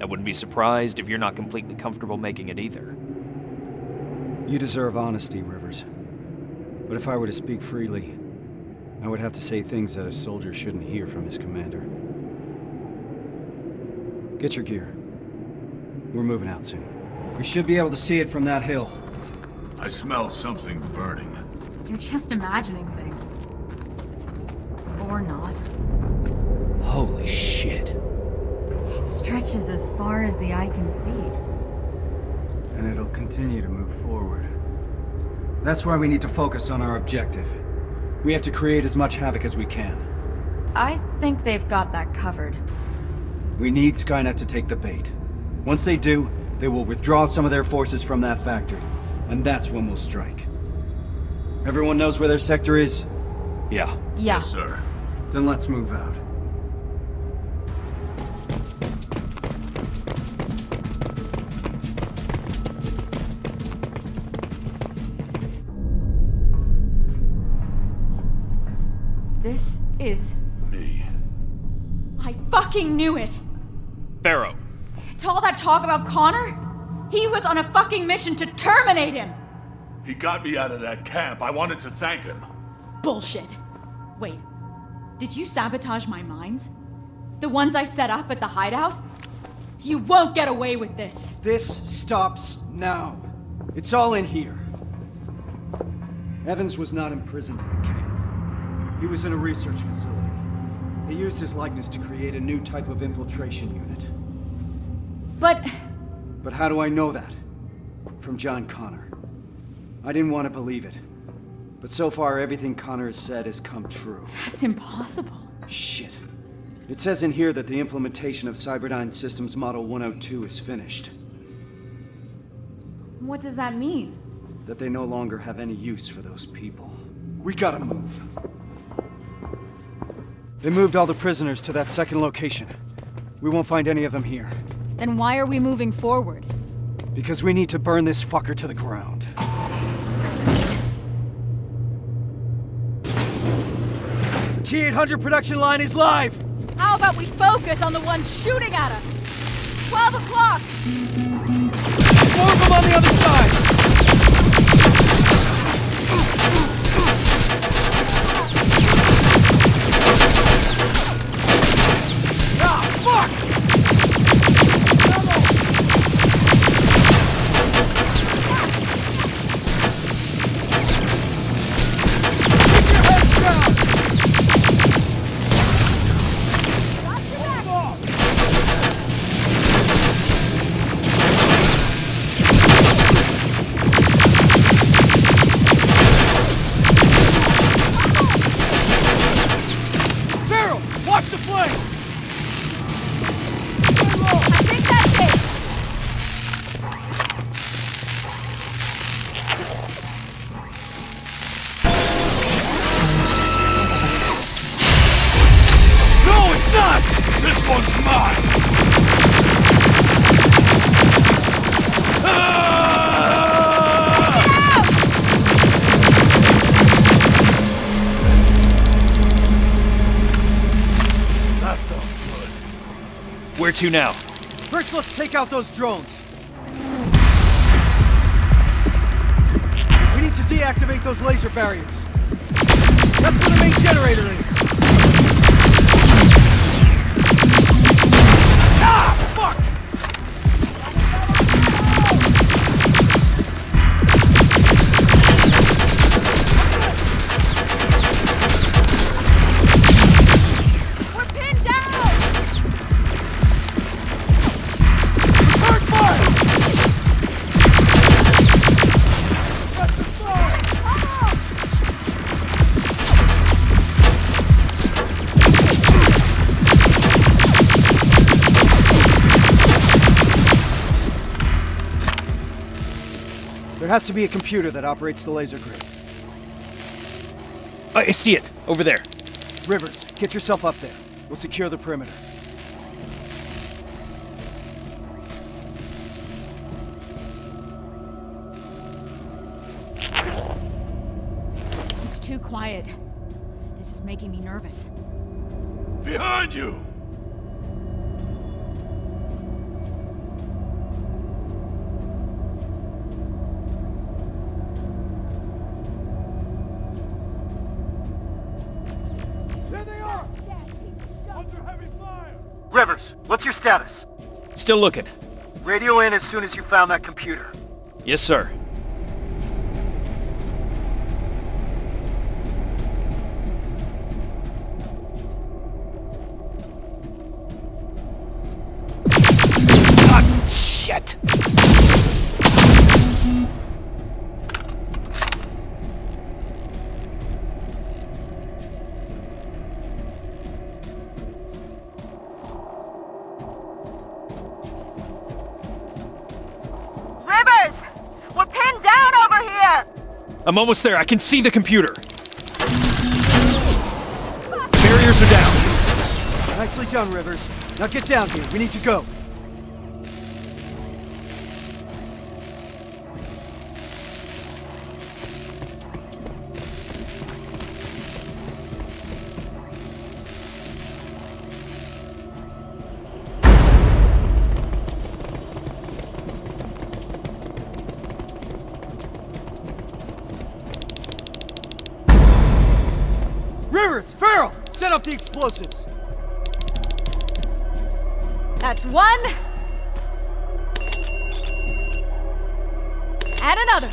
I wouldn't be surprised if you're not completely comfortable making it either. You deserve honesty, Rivers. But if I were to speak freely, I would have to say things that a soldier shouldn't hear from his commander. Get your gear. We're moving out soon. We should be able to see it from that hill. I smell something burning. You're just imagining things. Or not. Holy shit. It stretches as far as the eye can see. And it'll continue to move forward. That's why we need to focus on our objective. We have to create as much havoc as we can. I think they've got that covered. We need Skynet to take the bait. Once they do, they will withdraw some of their forces from that factory. And that's when we'll strike. Everyone knows where their sector is? Yeah. Yeah. Yes, sir. Then let's move out. This is... Me. I fucking knew it! Pharaoh. To all that talk about Connor, he was on a fucking mission to terminate him! He got me out of that camp. I wanted to thank him. Bullshit. Wait, did you sabotage my mines? The ones I set up at the hideout? You won't get away with this! This stops now. It's all in here. Evans was not imprisoned in a camp. He was in a research facility. They used his likeness to create a new type of infiltration unit. But how do I know that? From John Connor. I didn't want to believe it. But so far, everything Connor has said has come true. that's impossible. Shit. It says in here that the implementation of Cyberdyne Systems Model 102 is finished. What does that mean? That they no longer have any use for those people. We gotta move. They moved all the prisoners to that second location. We won't find any of them here. Then why are we moving forward? Because we need to burn this fucker to the ground. The T-800 production line is live! How about we focus on the ones shooting at us? 12 o'clock! There's more of them on the other side! This one's mine! That felt good. Where to now? First, let's take out those drones. We need to deactivate those laser barriers. That's where the main generator is. Ah! Fuck! We're pinned down! Return fire! There has to be a computer that operates the laser grid. I see it. Over there. Rivers, get yourself up there. We'll secure the perimeter. It's too quiet. This is making me nervous. Behind you! Rivers, what's your status? Still looking. Radio in as soon as you found that computer. Yes, sir. Ah, shit! Rivers! We're pinned down over here! I'm almost there. I can see the computer. Barriers are down. Nicely done, Rivers. Now get down here. We need to go. Rivers, Farrell, set up the explosives. That's one. And another.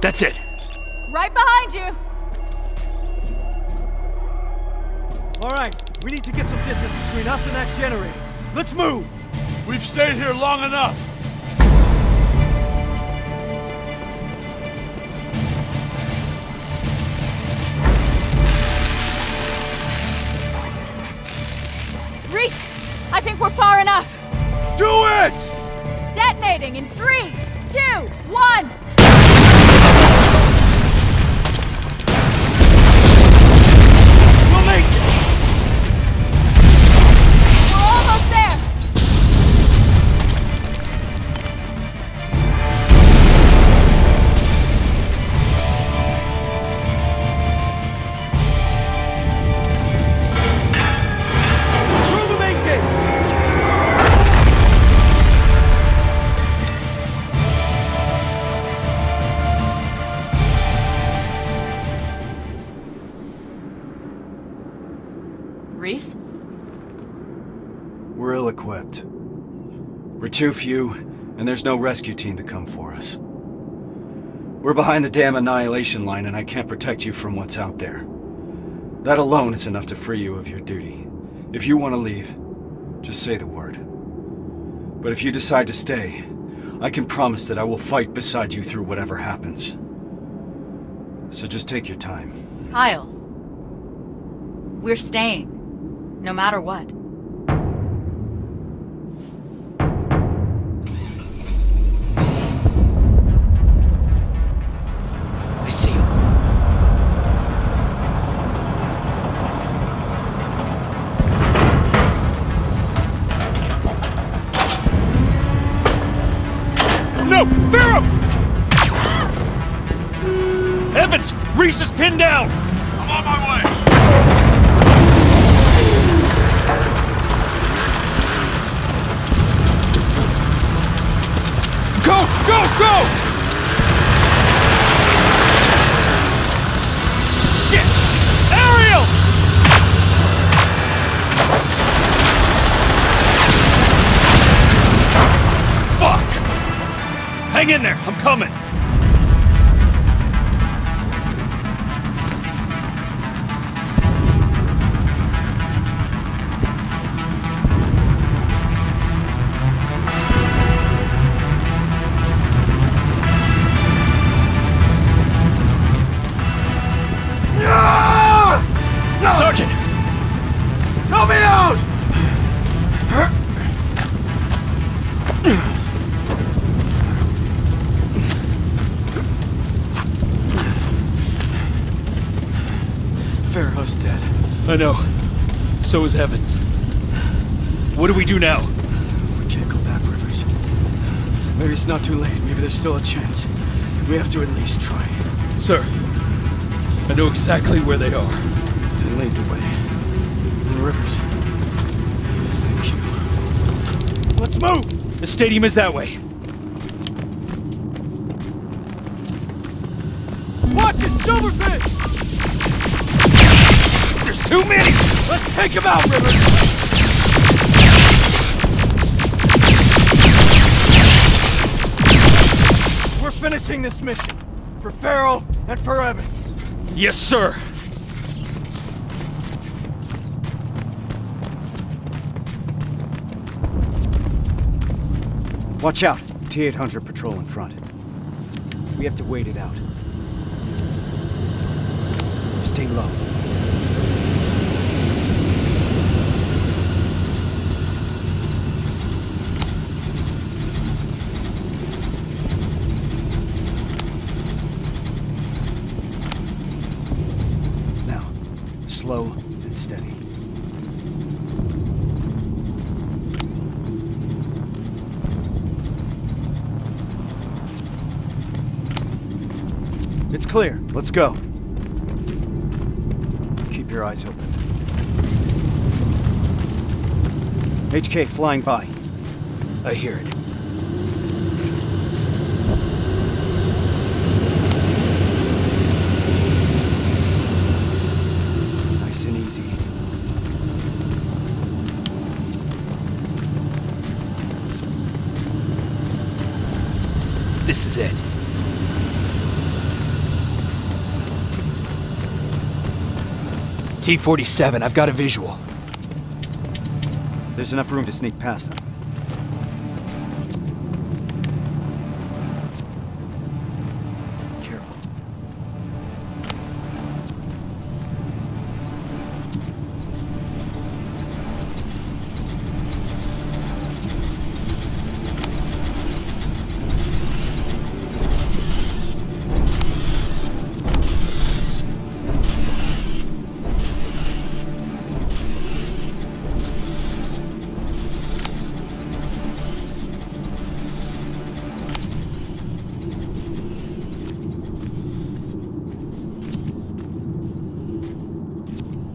That's it. Right behind you. All right, we need to get some distance between us and that generator. Let's move. We've stayed here long enough. Reese, I think we're far enough. Do it! Detonating in 3, 2, 1. We'll make it! We're almost there. Through the main gate! Reese? We're ill-equipped. We're too few, and there's no rescue team to come for us. We're behind the damn Annihilation line, and I can't protect you from what's out there. That alone is enough to free you of your duty. If you want to leave, just say the word. But if you decide to stay, I can promise that I will fight beside you through whatever happens. So just take your time. Kyle. We're staying. No matter what. I see him. No! Farrell! Evans! Reese is pinned down! I'm on my way. Go! Go! Go! Shit! Ariel! Fuck! Hang in there, I'm coming. Sergeant! Help me out! Farrow's dead. I know. So is Evans. What do we do now? We can't go back, Rivers. Maybe it's not too late. Maybe there's still a chance. We have to at least try. Sir, I know exactly where they are. Then lead the way. And Rivers, thank you. Let's move! The stadium is that way. Watch it, Silverfish! There's too many! Let's take him out, Rivers! We're finishing this mission. For Farrell and for Evans. Yes, sir. Watch out. T-800 patrol in front. We have to wait it out. Stay low. Now, slow and steady. It's clear. Let's go. Keep your eyes open. HK flying by. I hear it. Nice and easy. This is it. T-47, I've got a visual. There's enough room to sneak past them. Careful.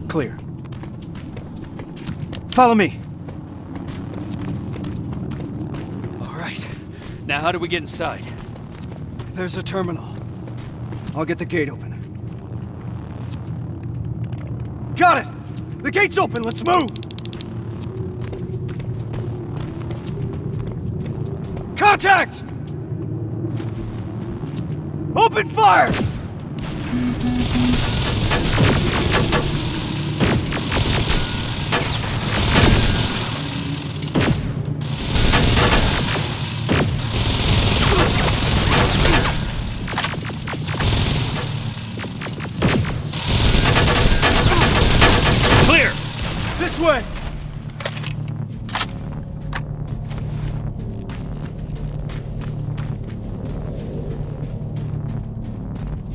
Clear. Follow me. All right. Now how do we get inside? There's a terminal. I'll get the gate open. Got it! The gate's open, let's move! Contact! Open fire! Clear! This way!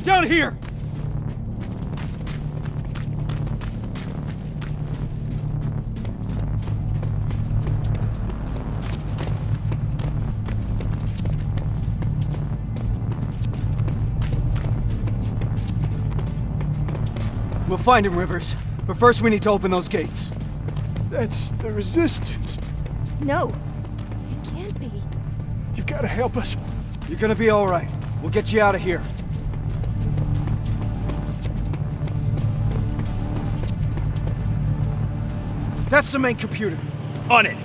Down here! We'll find him, Rivers. But first we need to open those gates. That's the Resistance. No, it can't be. You've got to help us. You're gonna be all right. We'll get you out of here. That's the main computer. On it!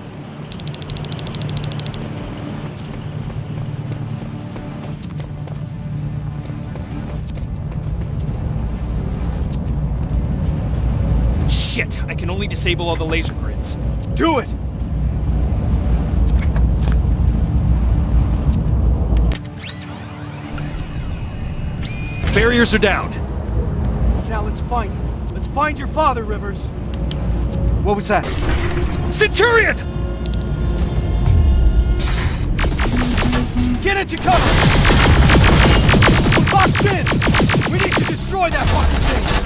Shit! I can only disable all the laser grids. Do it! Barriers are down. Now let's find him. Let's find your father, Rivers. What was that? Centurion! Get into cover! We're boxed in! We need to destroy that fucking thing!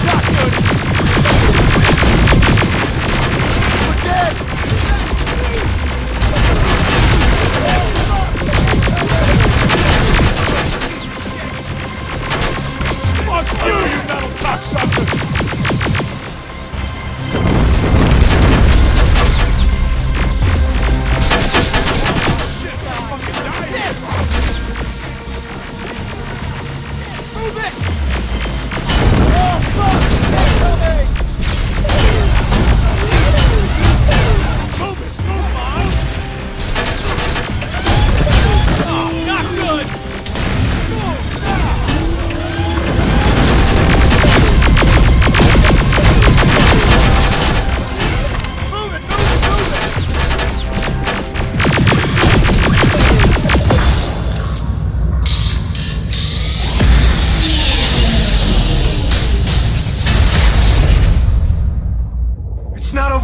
Not good!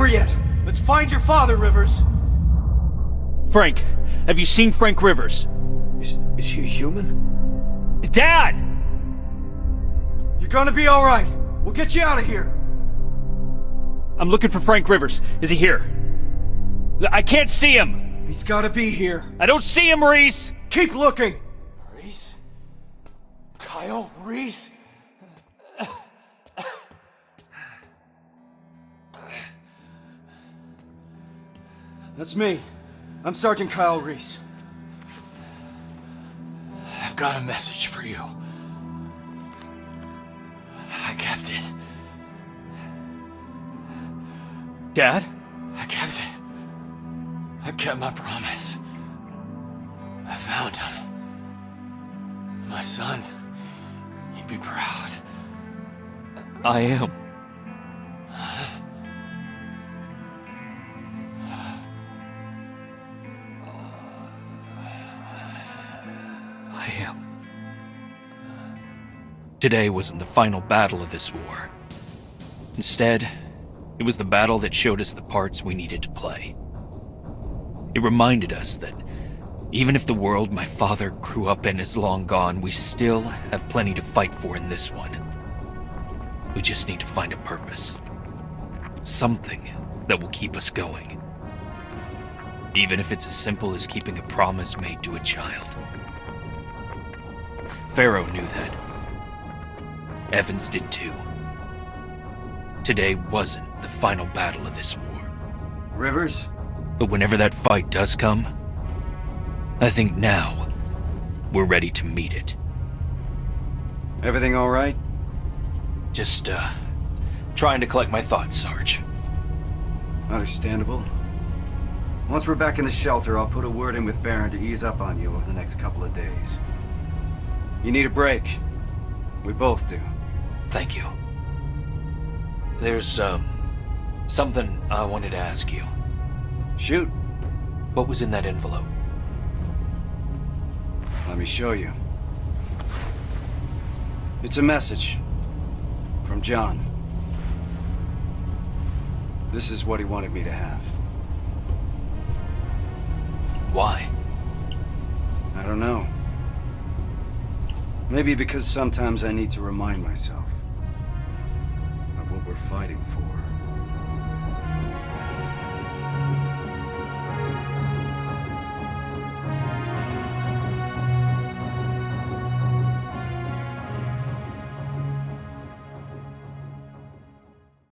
over yet. Let's find your father, Rivers. Frank, have you seen Frank Rivers? Is he a human? Dad! You're gonna be all right. We'll get you out of here. I'm looking for Frank Rivers. Is he here? I can't see him! He's gotta be here. I don't see him, Reese! Keep looking! Reese? Kyle Reese? That's me. I'm Sergeant Kyle Reese. I've got a message for you. I kept it. Dad? I kept it. I kept my promise. I found him. My son. He'd be proud. I am. I am. Today wasn't the final battle of this war. Instead, it was the battle that showed us the parts we needed to play. It reminded us that even if the world my father grew up in is long gone, we still have plenty to fight for in this one. We just need to find a purpose. Something that will keep us going. Even if it's as simple as keeping a promise made to a child. Pharaoh knew that. Evans did too. Today wasn't the final battle of this war. Rivers? But whenever that fight does come, I think now we're ready to meet it. Everything all right? Just, trying to collect my thoughts, Sarge. Understandable. Once we're back in the shelter, I'll put a word in with Baron to ease up on you over the next couple of days. You need a break. We both do. Thank you. There's, something I wanted to ask you. Shoot. What was in that envelope? Let me show you. It's a message. From John. This is what he wanted me to have. Why? I don't know. Maybe because sometimes I need to remind myself of what we're fighting for.